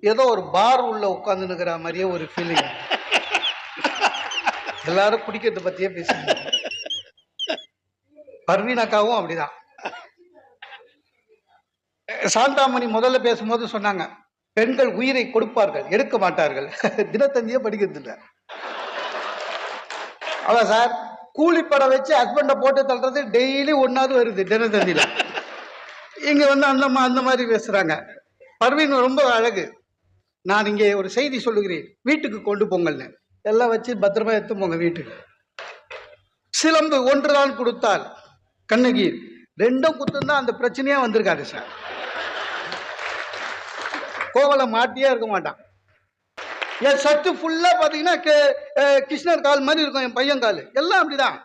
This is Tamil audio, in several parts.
ஏதோ ஒரு பார் உள்ள உட்கார்ந்து இருக்கிற மாதிரியே ஒரு ஃபீலிங். எல்லாரும் குடிக்கிறத பத்தியே பேசுறாங்க. பர்வீன் அக்காவும் அப்படிதான். சாந்தாமணி முதல்ல பேசும்போது சொன்னாங்க, பெண்கள் உயிரை கொடுப்பார்கள், எடுக்க மாட்டார்கள். தினத்தந்தியே படிக்கிறது இல்லை. அதான் சார், கூலிப்படம் வச்சு ஹஸ்பண்ட போட்டு தள்ளுறது டெய்லி ஒன்னாவது வருது தினத்தந்தியில. இங்க வந்து அந்த மாதிரி பேசுறாங்க. பர்வீன் ரொம்ப அழகு. நான் இங்கே ஒரு செய்தி சொல்லுகிறேன், வீட்டுக்கு கொண்டு போங்கள்னு. எல்லாம் வச்சு பத்திரமா எடுத்து போங்க வீட்டுக்கு. சிலம்பு ஒன்றுதான் கொடுத்தால் கண்ணகி, ரெண்டும் குத்துந்தான் அந்த பிரச்சனையே வந்திருக்காரு சார். கோவலை மாட்டியே இருக்க மாட்டான். என் சட்டு ஃபுல்லா பாத்தீங்கன்னா கிருஷ்ணர் கால் மாதிரி இருக்கும், என் பையன் கால் எல்லாம் அப்படிதான்.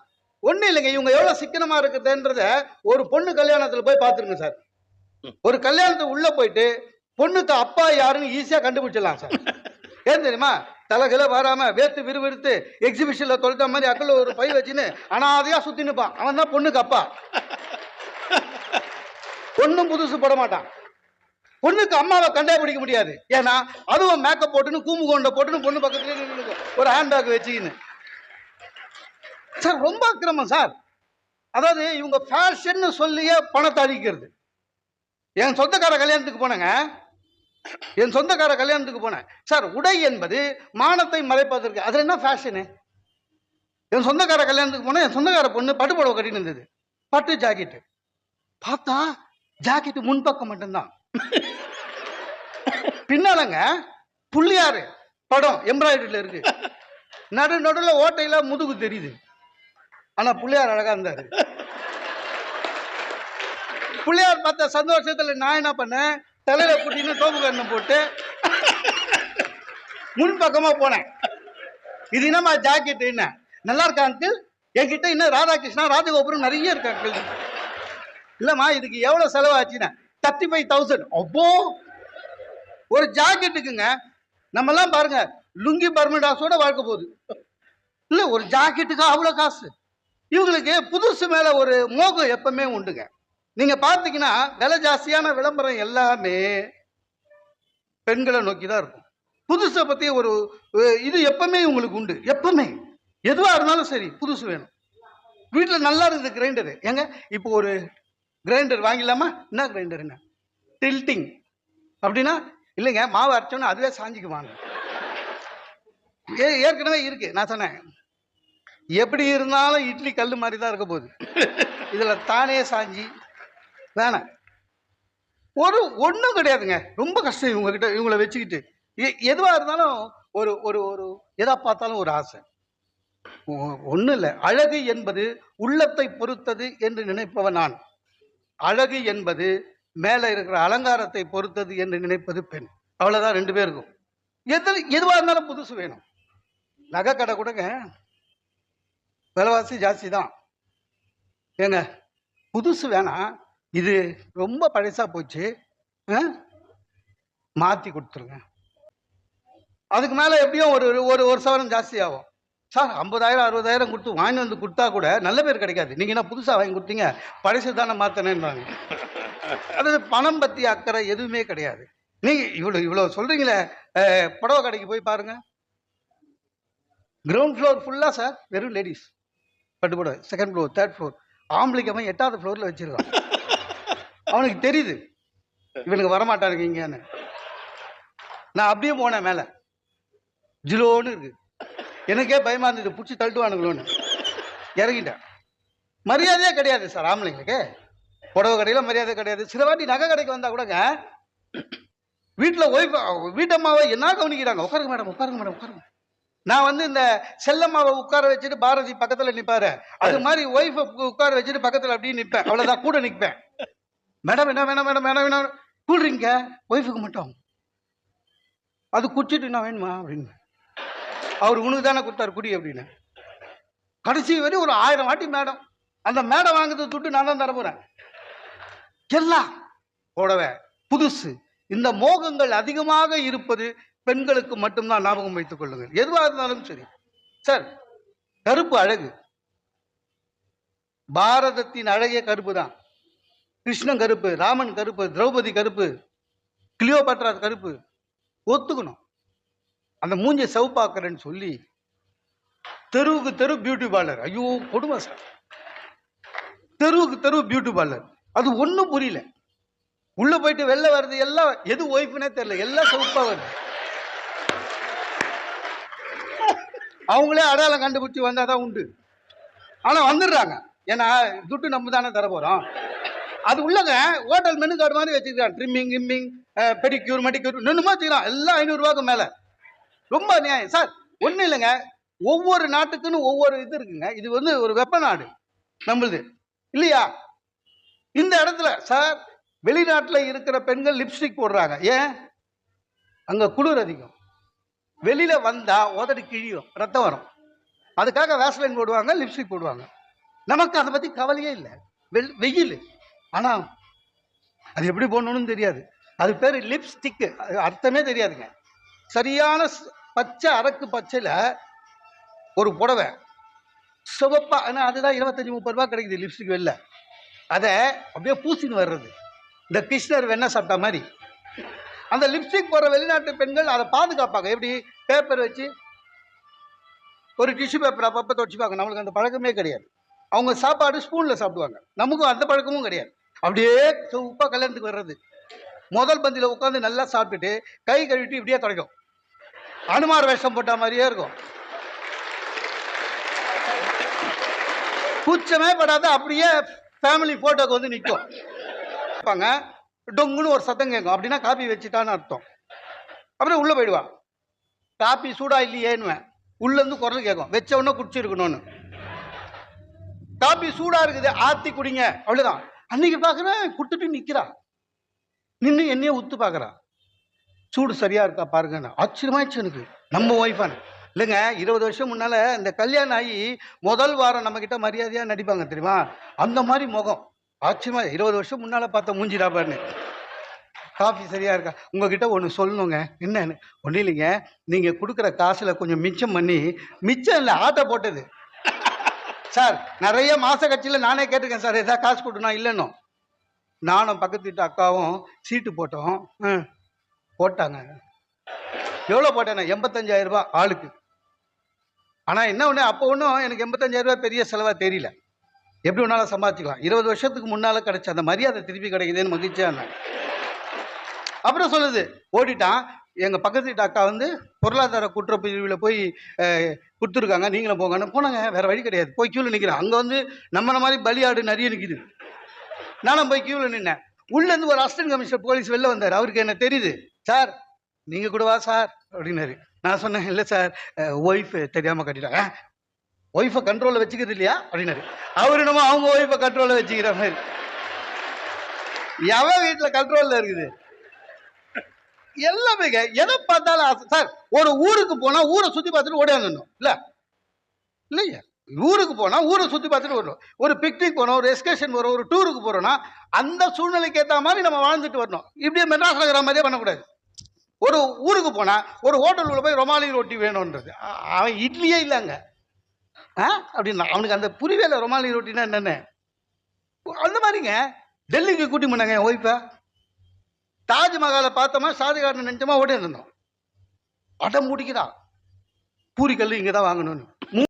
ஒண்ணு இல்லைங்க, இவங்க எவ்வளவு சிக்கனமா இருக்குதுன்றத ஒரு பொண்ணு கல்யாணத்துல போய் பாத்துருங்க சார். ஒரு கல்யாணத்துக்கு உள்ள போயிட்டு பொண்ணுக்கு அப்பா யாருன்னு ஈஸியா கண்டுபிடிச்சிடலாம் சார். ஏன் தெரியுமா? தலைகளை வராம வேர்த்து விறுவிறுத்து எக்ஸிபிஷன்ல தொலைத்த மாதிரி அக்கல்ல ஒரு பை வச்சுன்னு அனாதையா சுத்தி நிற்பான். அவன் தான் பொண்ணுக்கு அப்பா. பொண்ணும் புதுசு போட மாட்டான். பொண்ணுக்கு அம்மாவை கண்டே பிடிக்க முடியாது. ஏன்னா அதுவும் மேக்கப் போட்டுன்னு கூம்பு கொண்ட போட்டுன்னு பொண்ணு பக்கத்துல ஒரு ஹேண்ட்பேக் வச்சுக்கின்னு சார். ரொம்ப அக்கிரமம் சார். அதாவது இவங்க ஃபேஷன் சொல்லியே பணத்தை அழிக்கிறது. என் சொந்தக்கார கல்யாணத்துக்கு போனேங்க, என் சொந்தக்கார கல்யாணத்துக்கு போனேன் சார். உடை என்பது மானத்தை மறைப்பதற்கு, அதுல என்ன ஃபேஷனு? என் சொந்தக்கார கல்யாணத்துக்கு போனேன், என் சொந்தக்கார பொண்ணு பட்டு புடவை கட்டின்னு இருந்தது, பட்டு ஜாக்கெட்டு. பார்த்தா ஜாக்கெட்டு முன்பக்கம் மட்டும்தான், பின்னாலங்க புள்ளியாரு படம் எம்ப்ராய்டரியில இருக்கு, நடுவில் ஓட்டையில முதுகு தெரியுது. ஆனா புள்ளியார் அழகா இருந்தாரு. பிள்ளையார் பார்த்த சந்தோஷத்துல நான் என்ன பண்ணேன், தலையில குட்டின்னு டோப்பு கண்ணை போட்டு முன்பக்கமா போனேன். இது என்னமா ஜாக்கெட், என்ன நல்லா இருக்கா அங்கிள்? என்கிட்ட இன்னும் ராதாகிருஷ்ணா ராஜகோபுரம் நிறைய இருக்கு அங்கிள். இல்லம்மா இதுக்கு எவ்வளவு செலவாச்சுன்னா 35,000. அப்போ ஒரு ஜாக்கெட்டுக்குங்க நம்ம எல்லாம் பாருங்க லுங்கி பர்மடாஸோட வாழ்க்கை போகுது. இல்ல ஒரு ஜாக்கெட்டுக்கு அவ்வளவு காசு. இவங்களுக்கு புதுசு மேல ஒரு மோகம் எப்பவுமே உண்டுங்க. நீங்க பாத்தீங்கன்னா விலை ஜாஸ்தியான விளம்பரம் எல்லாமே பெண்களை நோக்கி தான் இருக்கும். புதுசை பத்தி ஒரு இது எப்பவுமே உங்களுக்கு உண்டு. எப்பவுமே எதுவா இருந்தாலும் சரி புதுசு வேணும். வீட்டுல நல்லா இருக்குது கிரைண்டரு, ஏங்க இப்போ ஒரு கிரைண்டர் வாங்கிடலாமா? என்ன கிரைண்டருங்க? டில்ட்டிங் அப்படின்னா இல்லைங்க, மாவு அரைச்சோன்னா அதுவே சாஞ்சிக்குவாங்க. ஏற்கனவே இருக்கு. நான் சொன்னேன் எப்படி இருந்தாலும் இட்லி கல் மாதிரி தான் இருக்க போகுது, இதுல தானே சாஞ்சி வேணாம். ஒன்றும் கிடையாதுங்க. ரொம்ப கஷ்டம் இவங்ககிட்ட, இவங்களை வச்சுக்கிட்டு எதுவா இருந்தாலும் ஒரு ஒரு ஒரு எதா பார்த்தாலும் ஒரு ஆசை. ஒன்றும் இல்லை. அழகு என்பது உள்ளத்தை பொறுத்தது என்று நினைப்பவன் நான். அழகு என்பது மேல இருக்கிற அலங்காரத்தை பொறுத்தது என்று நினைப்பது பெண். அவ்வளவுதான் ரெண்டு பேருக்கும். எதுவா இருந்தாலும் புதுசு வேணும். நகை கடை கூடங்க விலைவாசி ஜாஸ்தி தான். ஏங்க புதுசு வேணாம், இது ரொம்ப பழசா போச்சு, மாத்தி கொடுத்துருங்க. அதுக்கு மேல எப்படியும் ஒரு ஒரு சவரம் ஜாஸ்தி ஆகும் சார். 50,000 60,000 கொடுத்து வாங்கி வந்து கொடுத்தா கூட நல்ல பேர் கிடைக்காது. நீங்க என்ன புதுசா வாங்கி கொடுத்தீங்க, பழசு தானே மாத்தனேன்றாங்க. அதாவது பணம் பத்தி அக்கறை எதுவுமே கிடையாது. நீங்க இவ்வளவு சொல்றீங்களே, புடவை கடைக்கு போய் பாருங்க. கிரவுண்ட் ஃப்ளோர் ஃபுல்லா சார் வெறும் லேடிஸ் பட்டு புடவை. செகண்ட் ஃப்ளோர், தேர்ட் ஃப்ளோர், ஆம்பளைக்கு அவன் 8வது ஃப்ளோர்ல வச்சிருக்கான். அவனுக்கு தெரியுது இவனுக்கு வரமாட்டாருங்க இங்கன்னு. நான் அப்படியே போனேன், மேல ஜிலோன்னு இருக்கு. எனக்கே பயமா இருந்தது, பிடிச்சி தள்ளுவானுங்களோன்னு இறங்கிட்டேன். மரியாதையே கிடையாது சார் ஆம்பளைங்களுக்கு. புடவை கடையில மரியாதை கிடையாது. சில வாட்டி நகை கடைக்கு வந்தா கூடங்க வீட்டுல ஒய்ஃப் வீட்டம்மாவை என்ன கவனிக்கிறாங்க, உட்காருங்க மேடம் உட்காருங்க மேடம் உட்காருங்க. நான் வந்து இந்த செல்லம்மாவை உட்கார வச்சுட்டு பாரதி பக்கத்துல நிப்பாரு, அது மாதிரி ஒய்ஃபை உட்கார வச்சுட்டு பக்கத்துல அப்படியே நிற்பேன். அவ்வளவுதான், கூட நிற்பேன். மேடம் என்ன வேணாம் மேடம் வேணாம் வேணாம் கூடுறீங்க ஒய்ஃபுக்கு மட்டும். அது குடிச்சிட்டு நான் வேணுமா அப்படின்னு. அவர் உனக்கு தானே கொடுத்தாரு குடி அப்படின்னு. கடைசி வரை ஒரு 1000 வாட்டி மேடம். அந்த மேடம் வாங்குறது துட்டு நான் தான் தர போறேன். எல்லாம் புடவை புதுசு. இந்த மோகங்கள் அதிகமாக இருப்பது பெண்களுக்கு மட்டும்தான். ஞாபகம் வைத்துக் கொள்ளுங்கள், எதுவாக இருந்தாலும் சரி. சார் கருப்பு அழகு, பாரதத்தின் அழகே கருப்பு தான். கிருஷ்ணன் கருப்பு, ராமன் கருப்பு, திரௌபதி கருப்பு, கிளியோபாட்ரா கருப்பு, ஒத்துக்கணும். அந்த மூஞ்சி செவப்பாக்குறேன்னு சொல்லி தெருவுக்கு தெரு பியூட்டி பார்லர். ஐயோ கொடுமை சார். தெருவுக்கு தெரு பியூட்டி பார்லர். அது ஒன்றும் புரியல. உள்ள போயிட்டு வெளில வர்றது எல்லாம் எது ஒய்ஃப்னே தெரியல, எல்லாம் செவப்பா வருது. அவங்களே அடையாளம் கண்டுபிடிச்சி வந்தாதான் உண்டு. ஆனா வந்துடுறாங்க. ஏன்னா துட்டு நம்ம தானே தர போறோம். அது உள்ளங்க ஹோட்டல் மெனு கார்டு மாதிரி வச்சிருக்கான். ட்ரிம்மிங் கிம்மிங் பெடிக்யூர் மெடிக்யூர் நின்னுமா வச்சுக்கிறான். எல்லாம் 500 ரூபாய்க்கு மேல. ரொம்ப நியாயம் சார். ஒன்றும் இல்லைங்க, ஒவ்வொரு நாட்டுக்குன்னு ஒவ்வொரு இது இருக்குங்க. இது வந்து ஒரு வெப்ப நாடு நம்மளுது இல்லையா? இந்த இடத்துல சார் வெளிநாட்டில் இருக்கிற பெண்கள் லிப்ஸ்டிக் போடுறாங்க. ஏன்? அங்க குளிர் அதிகம். வெளியில வந்தா உதடு கிழியும், ரத்தம் வரும். அதுக்காக வேஸ்லைன் போடுவாங்க, லிப்ஸ்டிக் போடுவாங்க. நமக்கு அதை பத்தி கவலையே இல்லை. வெயில். ஆனா அது எப்படி போடணும்னு தெரியாது. அது பேரு லிப்ஸ்டிக். அர்த்தமே தெரியாதுங்க. சரியான பச்சை அரக்கு பச்சையில ஒரு புடவை சிவப்பா. அதுதான் 25-30 ரூபாய் கிடைக்குது லிப்ஸ்டிக் வெளில. அதை அப்படியே பூசின்னு வர்றது. இந்த கிருஷ்ணர் வெண்ணெய் சாப்பிட்ட மாதிரி. அந்த லிப்ஸ்டிக் போடுற வெளிநாட்டு பெண்கள் அதை பாதுகாப்பாங்க. எப்படி? பேப்பர் வச்சு ஒரு டிஷ்யூ பேப்பர் அப்பப்போ தொடச்சிப்பாங்க. நம்மளுக்கு அந்த பழக்கமே கிடையாது. அவங்க சாப்பாடு ஸ்பூன்ல சாப்பிடுவாங்க. நமக்கும் அந்த பழக்கமும் கிடையாது. அப்படியே உப்பா கல்யாணத்துக்கு வர்றது. முதல் பந்தியில் உட்காந்து நல்லா சாப்பிட்டுட்டு கை கழுவிட்டு இப்படியே தொடக்கும். அனுமார் வேஷம் போட்ட மாதிரியே இருக்கும். கூச்சமே படாத அப்படியே ஃபேமிலி போட்டோக்கு வந்து நிற்கும். டொங்குன்னு ஒரு சத்தம் கேட்கும். அப்படின்னா காப்பி வச்சுட்டான்னு அர்த்தம். அப்புறம் உள்ள போயிடுவான். காப்பி சூடா இல்லையேன்னு உள்ள இருந்து குரல் கேட்கும். வச்ச உடனே குடிச்சிருக்கணும்னு. காப்பி சூடா இருக்குது, ஆத்தி குடிங்க. அவ்வளவுதான். அன்னைக்கு பாக்குறேன் குடுத்துட்டு நிக்கிறா. நின்று என்னையே உத்து பாக்குறா. சூடு சரியா இருக்கா பாருங்க. ஆச்சரியமாயிடுச்சு எனக்கு. நம்ம ஒய்ஃபான இல்லைங்க. 20 வருஷம் முன்னால இந்த கல்யாணம் ஆகி முதல் வாரம் நம்ம கிட்ட மரியாதையா நடிப்பாங்க தெரியுமா? அந்த மாதிரி முகம். ஆச்சரியமா 20 வருஷம் முன்னால பார்த்த மூஞ்சிடா பாருன்னு. காஃபி சரியா இருக்கா? உங்ககிட்ட ஒன்று சொல்லணுங்க. என்னன்னு? ஒன்றும் இல்லைங்க, நீங்க கொடுக்குற காசுல கொஞ்சம் மிச்சம் பண்ணி. மிச்சம் இல்லை, ஆட்டை போட்டது சார். நிறைய மாச கட்சியில் நானே கேட்டிருக்கேன் சார், ஏதாவது காசு கொடுக்கணும். இல்லைன்னு நானும் பக்கத்து வீட்டு அக்காவும் சீட்டு போட்டோம். போட்டாங்க. எவ்வளோ போட்டேன்னா 85,000 ரூபாய் ஆளுக்கு. ஆனால் என்ன ஒன்று, அப்போ ஒன்றும் எனக்கு 85,000 ரூபாய் பெரிய செலவாக தெரியல. எப்படி ஒன்றாலும் சம்பாதிச்சுக்கலாம். 20 வருஷத்துக்கு முன்னால் கிடைச்ச அந்த மரியாதை திருப்பி கிடைக்குதுன்னு மகிழ்ச்சியா இருந்தேன். அப்புறம் சொல்லுது, ஓடிட்டான். எங்கள் பக்கத்து வீட்டு அக்கா வந்து பொருளாதார குற்றப்பிரிவில் போய் கொடுத்துருக்காங்க, நீங்களும் போங்கன்னு போனாங்க. வேறு வழி கிடையாது. போய் கியூவில் நிற்கிறேன். அங்கே வந்து நம்மள மாதிரி பலியாடு நிறைய நிற்கிது. நானும் போய் கியூவில் நின்னேன். உள்ளேருந்து ஒரு அசிஸ்டன்ட் கமிஷனர் போலீஸ் வெளில வந்தார். அவருக்கு என்ன தெரியுது. சார் நீங்கள் கூடவா சார் அப்படின்னாரு. நான் சொன்னேன், இல்லை சார், ஒய்ஃப் தெரியாமல் கட்டிட்டாங்க. ஒய்ஃபை கண்ட்ரோலில் வச்சுக்கிறது இல்லையா அப்படின்னாரு. அவர் என்னமோ அவங்க ஒய்ஃபை கண்ட்ரோலில் வச்சுக்கிற மாதிரி. எவன் வீட்டில் கண்ட்ரோலில் இருக்குது? எல்லாமே எதை பார்த்தாலும் ஆசை சார். ஒரு ஊருக்கு போனா ஊரை சுத்தி பார்த்துட்டு ஓடியாந்துடணும். இல்லையா? ஊருக்கு போனா ஊரை சுத்தி பார்த்துட்டு வரணும். ஒரு பிக்னிக் போனோம், ஒரு எஸ்கர்ஷன் போறோம், ஒரு டூருக்கு போறோம்னா அந்த சூழ்நிலைக்கு ஏற்ற மாதிரி நம்ம வாழ்ந்துட்டு வரணும். இப்படியே மெட்ராஸ் நகர மாதிரியே பண்ணக்கூடாது. ஒரு ஊருக்கு போனா ஒரு ஹோட்டலுக்குள்ள போய் ரொமாலி ரொட்டி வேணும்ன்றது. அவன் இட்லியே இல்லைங்க அப்படின்னா அவனுக்கு அந்த புரிவேல. ரொமாலி ரொட்டினா என்னென்ன அந்த மாதிரிங்க. டெல்லிக்கு கூட்டி போனாங்க என் ஒய்ஃபை. தாஜ்மஹாலை பார்த்தோமா, ஷாஜகான் நினைச்சோமா ஓடி இருந்தோம். அடம் முடிக்கிறா, பூரி கல் இங்கே தான் வாங்கணும்னு.